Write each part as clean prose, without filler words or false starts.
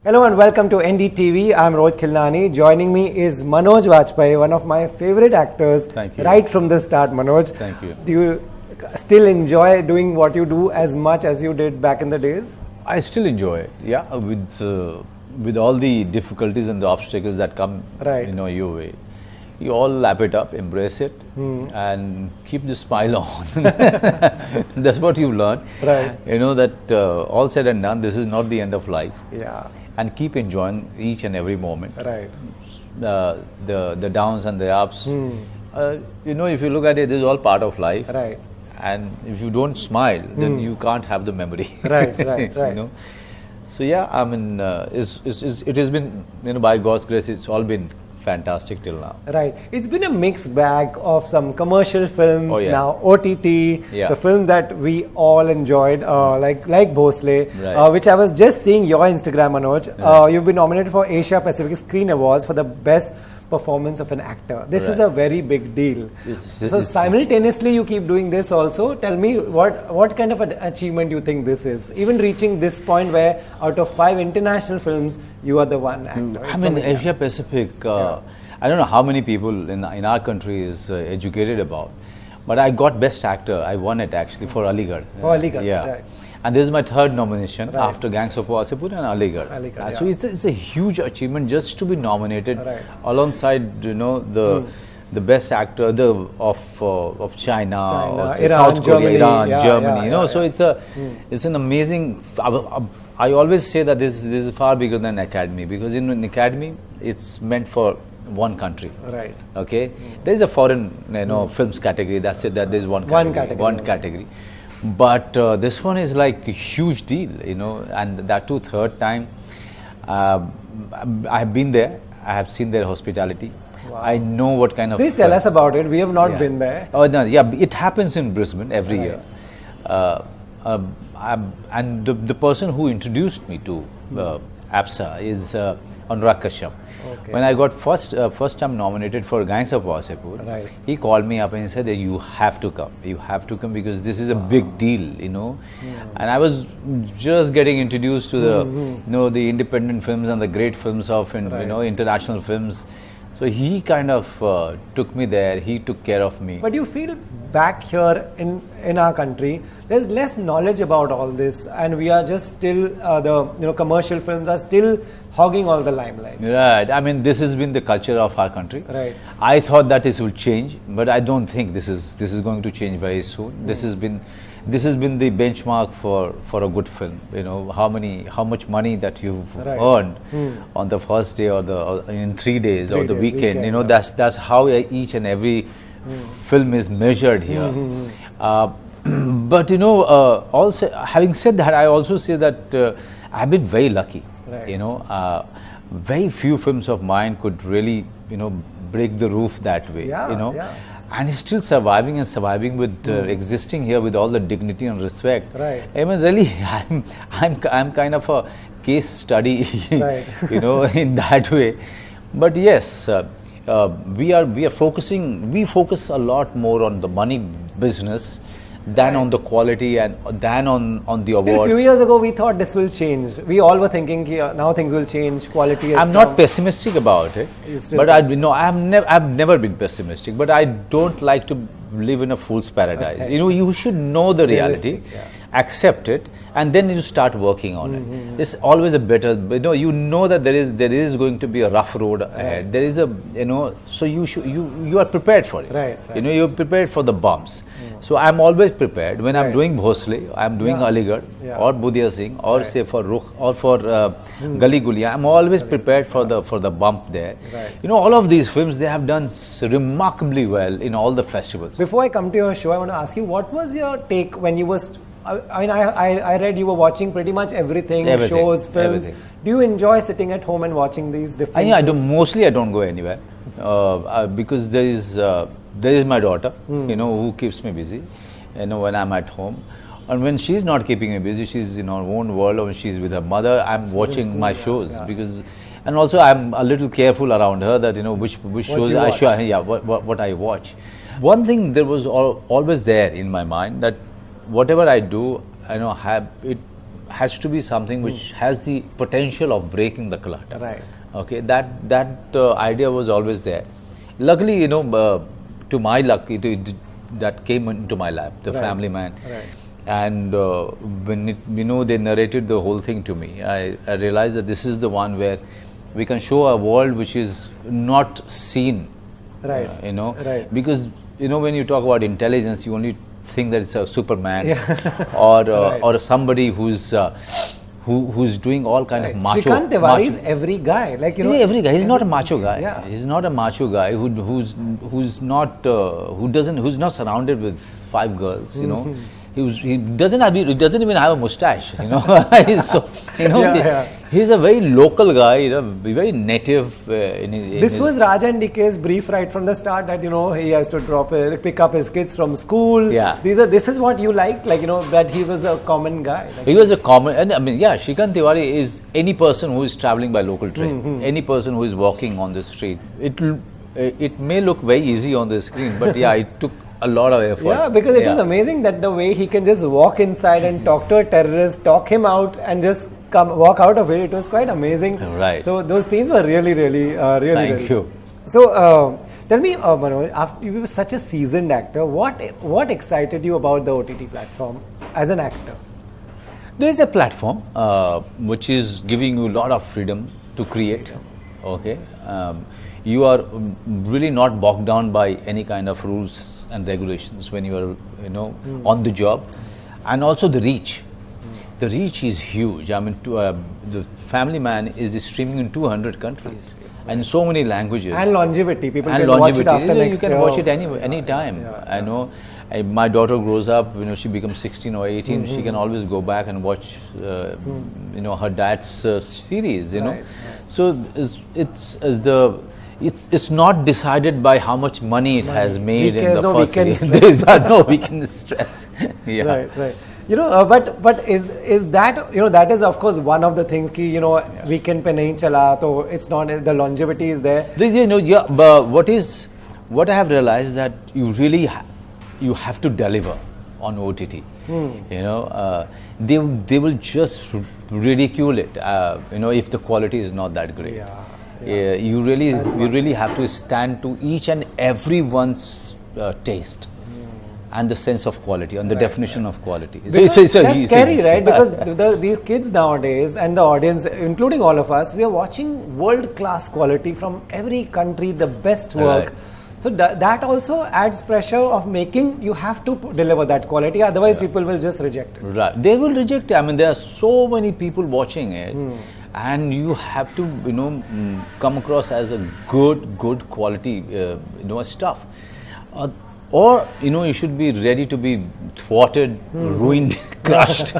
Hello and welcome to NDTV. I'm Rohit Khilani. Joining me is Manoj Bajpayee, one of my favorite actors. Thank you. Right from the start, Manoj. Thank you. Do you still enjoy doing what you do as much as you did back in the days? I still enjoy it, yeah, with all the difficulties and the obstacles that come, Right. your way. You all lap it up, embrace it, and keep the smile on. That's what you learn. Right. You know that all said and done, this is not the end of life. Yeah. And keep enjoying each and every moment. Right. The downs and the ups. If you look at it, this is all part of life. Right. And if you don't smile, then you can't have the memory. Right. You know? So yeah, I mean, it has been, by God's grace, it's all been fantastic till now. Right. It's been a mixed bag of some commercial films, Oh, yeah. now OTT, Yeah. the films that we all enjoyed, like Bhosle, Right. which I was just seeing your Instagram, Manoj. You've been nominated for Asia Pacific Screen Awards for the best performance of an actor. This is Right. a very big deal. So It's- simultaneously you keep doing this also. Tell me what kind of an achievement you think this is? Even reaching this point where out of 5 international films, you are the one actor. I mean, Asia Pacific, I don't know how many people in our country is educated about, but I got Best Actor. I won it actually for Aligarh. For Aligarh, Yeah. right. And this is my third nomination Right. after Gangs of Wasseypur and Aligarh. Aligarh, So yeah. it's a huge achievement just to be nominated Right. alongside, the best actor of China, or say Iran, South Korea, Germany. Iran, Yeah, Germany. yeah, So it's an amazing. I always say that this is far bigger than academy, because in an academy it's meant for one country. Right. Okay, there is a foreign films category. That's it. That there is one category. One category. But this one is like a huge deal, and that too third time. I have been there. I have seen their hospitality. Wow. I know what kind of. Please tell us about it. We have not Yeah. been there. Oh no, yeah, it happens in Brisbane every Right. year. And the person who introduced me to APSA is Anurag Kashyap. Okay. When I got first time nominated for Gangs of Wasseypur, Right. he called me up and he said that you have to come. You have to come because this is a big deal, And I was just getting introduced to the the independent films and the great films of international films. So he kind of took me there. He took care of me. But you feel back here in our country, there's less knowledge about all this, and we are just still the commercial films are still hogging all the limelight. Right. I mean, this has been the culture of our country. Right. I thought that this will change, but I don't think this is going to change very soon. This has been the benchmark for a good film. How much money that you've Right. earned on the first day or in 3 days or the weekend. yeah. That's how each and every film is measured here. But also having said that, I also say that I've been very lucky. Right. Very few films of mine could really break the roof that way. Yeah. And it's still surviving with existing here with all the dignity and respect. Right. I mean, really, I'm kind of a case study, Right. in that way. But yes, we focus a lot more on the money business than on the quality and than on the Till a awards. few years ago, we thought this will change. We all were thinking now things will change. Quality. Has I'm come. not pessimistic about it, You still but think I've never been pessimistic. But I don't like to live in a fool's paradise. Okay. You should know the reality, Realistic, yeah. accept it, and then you start working on it. It's always a better. That there is going to be a rough road ahead. There is so you are prepared for it. Right. You're prepared for the bumps. So I'm always prepared when I'm Right. doing Bhosle, I'm doing Yeah. Aligarh Yeah. or Budhia Singh, or Right. say for Rukh or for Gali Guliya. I'm always prepared for the bump there. Right. All of these films, they have done remarkably well in all the festivals. Before I come to your show, I want to ask you, what was your take when you were? I read you were watching pretty much everything, Everything, shows, films. everything. Do you enjoy sitting at home and watching these different? I shows? mostly I don't go anywhere because there is my daughter, who keeps me busy. When I'm at home, and when she's not keeping me busy, she's in her own world, or when she's with her mother, I'm watching my shows because. And also, I'm a little careful around her that which shows you I watch. what I watch. One thing there was always there in my mind that whatever I do, has to be something which has the potential of breaking the clutter. Right. Okay, that idea was always there. Luckily, to my luck, that came into my lap, the Family Man. Right. And when they narrated the whole thing to me, I realized that this is the one where we can show a world which is not seen. Right. Right. Because when you talk about intelligence, you only think that it's a Superman or somebody who's doing all kind of macho. Shrikant Tiwari is every guy. He's every guy. He's not a macho guy. Yeah. He's not a macho guy who's not surrounded with 5 girls. He doesn't even have a mustache. He's a very local guy. Very native. This was Raj and DK's brief right from the start that he has to pick up his kids from school. Yeah. This is what you liked, that he was a common guy. He was a common, and Shrikant Tiwari is any person who is traveling by local train, any person who is walking on the street. It may look very easy on the screen, but it took a lot of effort. Yeah, because it was amazing that the way he can just walk inside and talk to a terrorist, talk him out, and just walk out of it. It was quite amazing. Right. So those scenes were really Thank you. So tell me, Manoj, after you were such a seasoned actor, what excited you about the OTT platform as an actor? There is a platform which is giving you a lot of freedom to create. Okay. You are really not bogged down by any kind of rules and regulations when you are on the job, and also the reach. The reach is huge. I mean, the Family Man is streaming in 200 countries and so many languages. And longevity. People can watch it after next year. You can watch it any time. I know. My daughter grows up. She becomes 16 or 18. She can always go back and watch. Her dad's series. Right. So it's not decided by how much money it has made in the first year. There are no weekend stress. Right. But is that that is of course one of the things ki weekend pe nahi chala, so it's not, the longevity is there. But what I have realized that you have to deliver on OTT. They will just ridicule it. If the quality is not that great. You really have to stand to each and everyone's taste and the sense of quality and the definition of quality. That's scary, right? Because these kids nowadays and the audience, including all of us, we are watching world-class quality from every country, the best work. Right. So that also adds pressure of making, you have to deliver that quality, otherwise people will just reject it. Right. They will reject it. I mean, there are so many people watching it. And you have to, come across as a good quality, stuff, or you should be ready to be thwarted, ruined, crushed,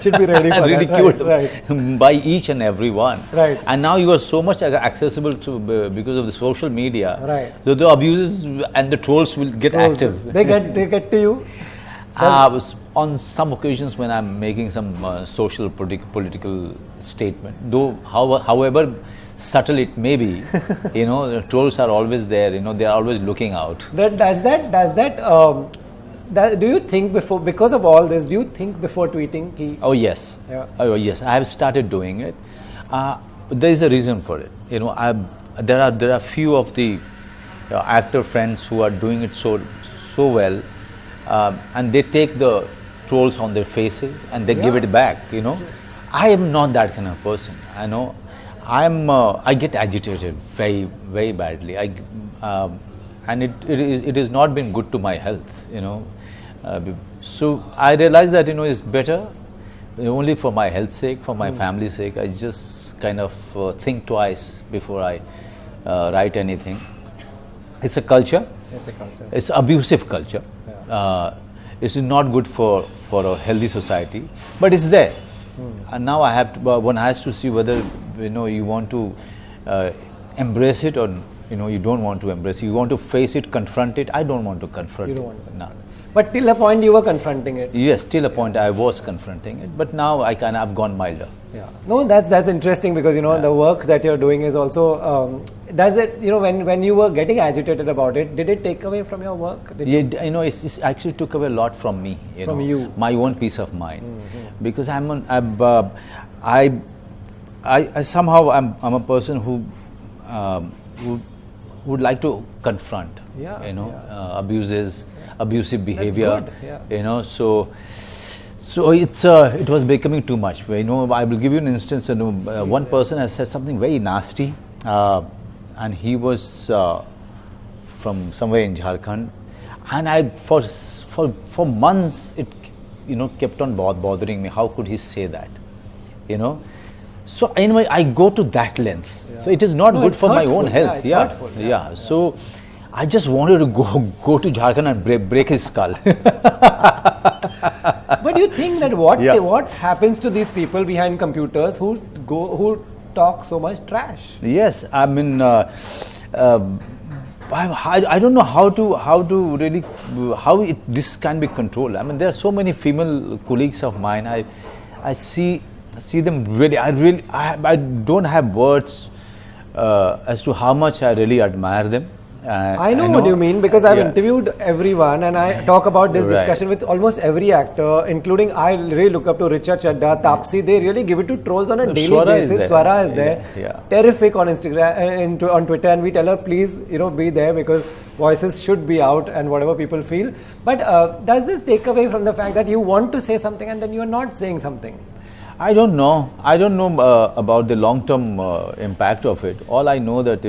should be ready for ridiculed by each and every one. Right. And now you are so much accessible to because of the social media. Right. So the abuses and the trolls will get active. They get to you. On some occasions when I'm making some social political statement, though however subtle it may be, the trolls are always there. They are always looking out. Does that do you think because of all this, do you think before tweeting? Oh yes. Yeah. Oh yes. I have started doing it. There is a reason for it. There are few of the actor friends who are doing it so well, and they take the trolls on their faces and they give it back. I am not that kind of person. I get agitated very, very badly. And it has not been good to my health. So I realized that it's better only for my health's sake, for my family's sake. I just kind of think twice before I write anything. It's a culture. It's abusive culture. It's not good for a healthy society, but it's there. And now one has to see whether you want to embrace it or you don't want to embrace it. You want to face it, confront it. I don't want to confront it. No. But till a point you were confronting it. Yes, till a point I was confronting it, but now I've gone milder. Yeah. No, that's interesting because the work that you're doing is also. Does it when you were getting agitated about it, did it take away from your work? It's actually took away a lot from me. You, my own peace of mind, because I'm somehow I'm a person who would like to confront. Abusive behavior. So it was becoming too much. I will give you an instance. One person has said something very nasty, and he was from somewhere in Jharkhand, and I for months it kept on bothering me. How could he say that? So anyway, I go to that length. Yeah. So it is not good for my own health. Yeah. So I just wanted to go to Jharkhand and break his skull. But do you think that what happens to these people behind computers who talk so much trash? Yes, I mean, I don't know how to really this can be controlled. I mean, there are so many female colleagues of mine. I see them really. I don't have words as to how much I really admire them. I know what you mean, because I've interviewed everyone and I talk about this discussion with almost every actor, including I really look up to Richard Chadda, Taapsee. They really give it to trolls on a daily basis. Swara is there, terrific on Instagram, on Twitter, and we tell her please be there because voices should be out and whatever people feel. But does this take away from the fact that you want to say something and then you are not saying something? I don't know. About the long-term impact of it. All I know that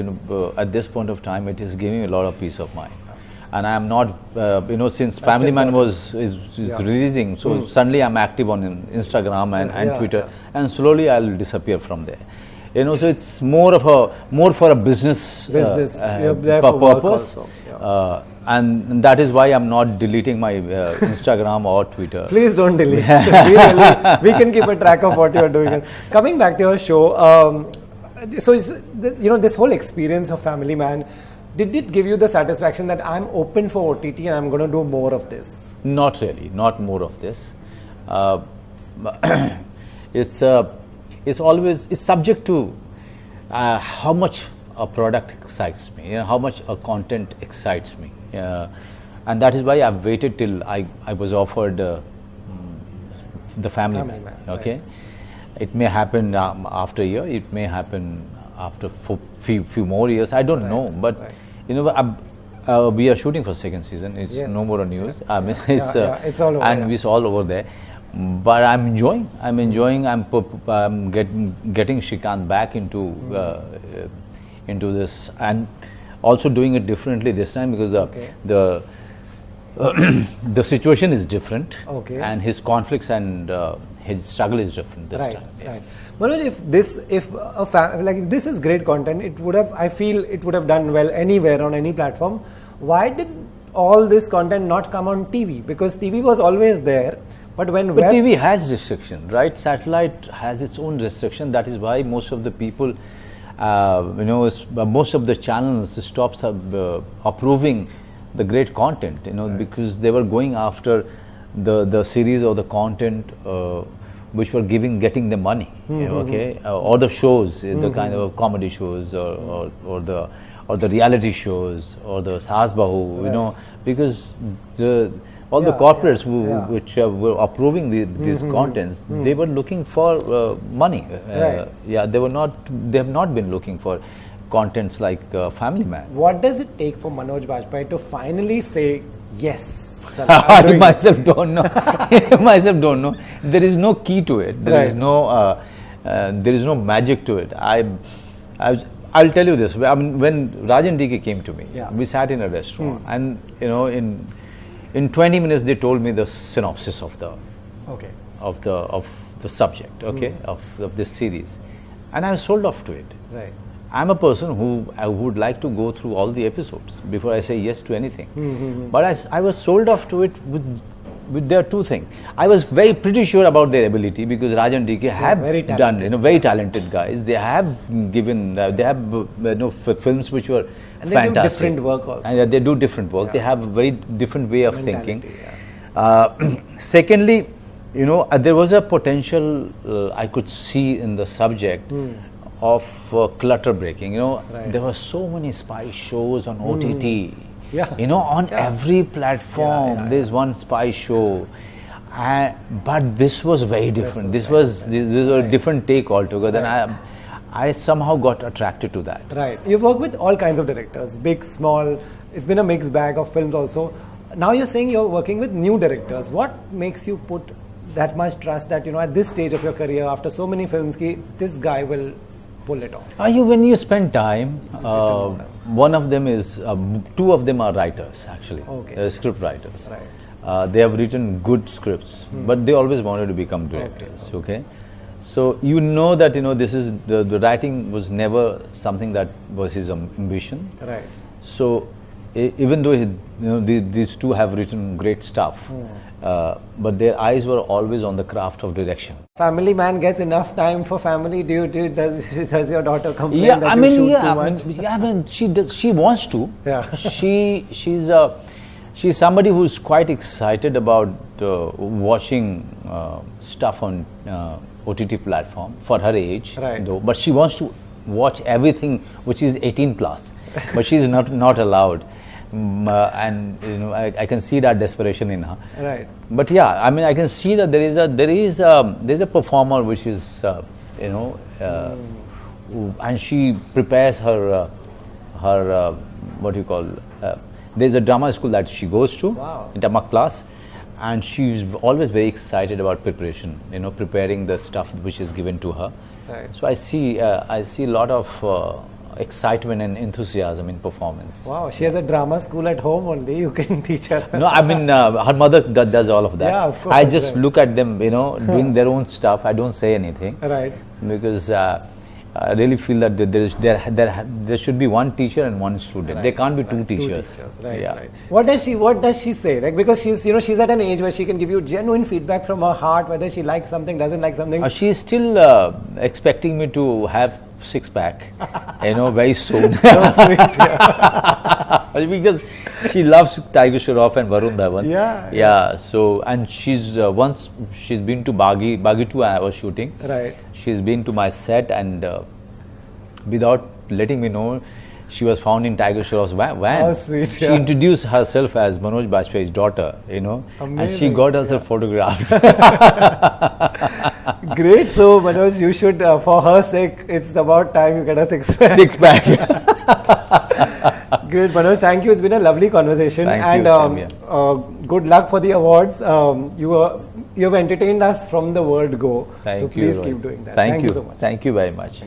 at this point of time, it is giving me a lot of peace of mind, and I am not. Since Family Man is releasing, so suddenly I'm active on Instagram and Twitter, and slowly I'll disappear from there. So it's more for a business purpose. And that is why I'm not deleting my Instagram or Twitter. Please don't delete. We can keep a track of what you're doing. Coming back to your show, so this whole experience of Family Man, did it give you the satisfaction that I'm open for OTT and I'm going to do more of this? Not really, not more of this. It's subject to how much a product excites me, how much a content excites me, and that is why I've waited till I was offered the Family Man. Okay, right. It may happen after a year. It may happen after few more years. I don't know, but we are shooting for second season. It's no more news. I mean, it's all over, and it's all over there. But I'm enjoying. I'm getting Shrikant back into this, and also doing it differently this time because the situation is different, and his conflicts and his struggle is different this time. Right. Manoj, this is great content. I feel it would have done well anywhere on any platform. Why did all this content not come on TV? Because TV was always there. But TV has restriction, right? Satellite has its own restriction. That is why most of the people, most of the channels stops approving the great content, because they were going after the series or the content which were getting them money, or the shows, the kind of comedy shows or the reality shows or the Saas Bahu, because all the corporates which were approving these contents, they were looking for money. They have not been looking for contents like Family Man. What does it take for Manoj Bajpayee to finally say yes? I myself don't know. There is no key to it. There is no magic to it. I'll tell you this. I mean, when Rajan DK came to me, we sat in a restaurant, and in 20 minutes they told me the synopsis of the subject, of this series, and I was sold off to it. Right. I'm a person who I would like to go through all the episodes before I say yes to anything. But I was sold off to it there are two things. I was pretty sure about their ability because Raj and DK have done, very talented guys. They have given, they have films which were and fantastic. They do different work also. And they do different work. Yeah. They have a very different way of thinking. Yeah. Secondly, there was a potential I could see in the subject of clutter breaking. There were so many spy shows on OTT. Yeah. On every platform there's one spy show. But this was very different. This was a different take altogether. Right. And I somehow got attracted to that. Right. You've worked with all kinds of directors, big, small. It's been a mixed bag of films also. Now you're saying you're working with new directors. What makes you put that much trust that, at this stage of your career, after so many films, this guy will pull it off? When you spend time, one of them is, two of them are writers actually, script writers. Right. They have written good scripts, but they always wanted to become directors. Okay. So that this is the writing was never something that was his ambition. Right. So even though these two have written great stuff, but their eyes were always on the craft of direction. Family man gets enough time for family. Does your daughter complain that you shoot too much? She does. She wants to. Yeah. She's somebody who's quite excited about watching stuff on OTT platform for her age. Right. Though, but she wants to watch everything which is 18 plus, but she's not allowed. And I can see that desperation in her. Right. But I can see that there's a performer which is and she prepares her what do you call there's a drama school that she goes to. Wow. Drama class, and she's always very excited about preparation. Preparing the stuff which is given to her. Right. So I see a lot of excitement and enthusiasm in performance. Wow, she has a drama school at home only. You can teach her. No, her mother does all of that. Yeah, of course. I just look at them, doing their own stuff. I don't say anything. Right. Because I really feel that there should be one teacher and one student. Right. There can't be two teachers. Right, Yeah. right. What does she say? Like, because she's at an age where she can give you genuine feedback from her heart, whether she likes something, doesn't like something. She's still expecting me to have six-pack, very soon. So sweet. Yeah. Because she loves Tiger Shroff and Varun Dhawan. Yeah. So, and she's once she's been to Baghi 2 I was shooting. Right. She's been to my set, and without letting me know, she was found in Tiger Shroff's van. Oh, sweet. She introduced herself as Manoj Bajpayee's daughter, and she got herself photographed. Great. So, Manoj, you should, for her sake, it's about time you get a six-pack. Six-pack. Great, Manoj. Thank you. It's been a lovely conversation. Thank you. Good luck for the awards. You have entertained us from the word go. Thank so you. please keep doing that. Thank you so much. Thank you very much.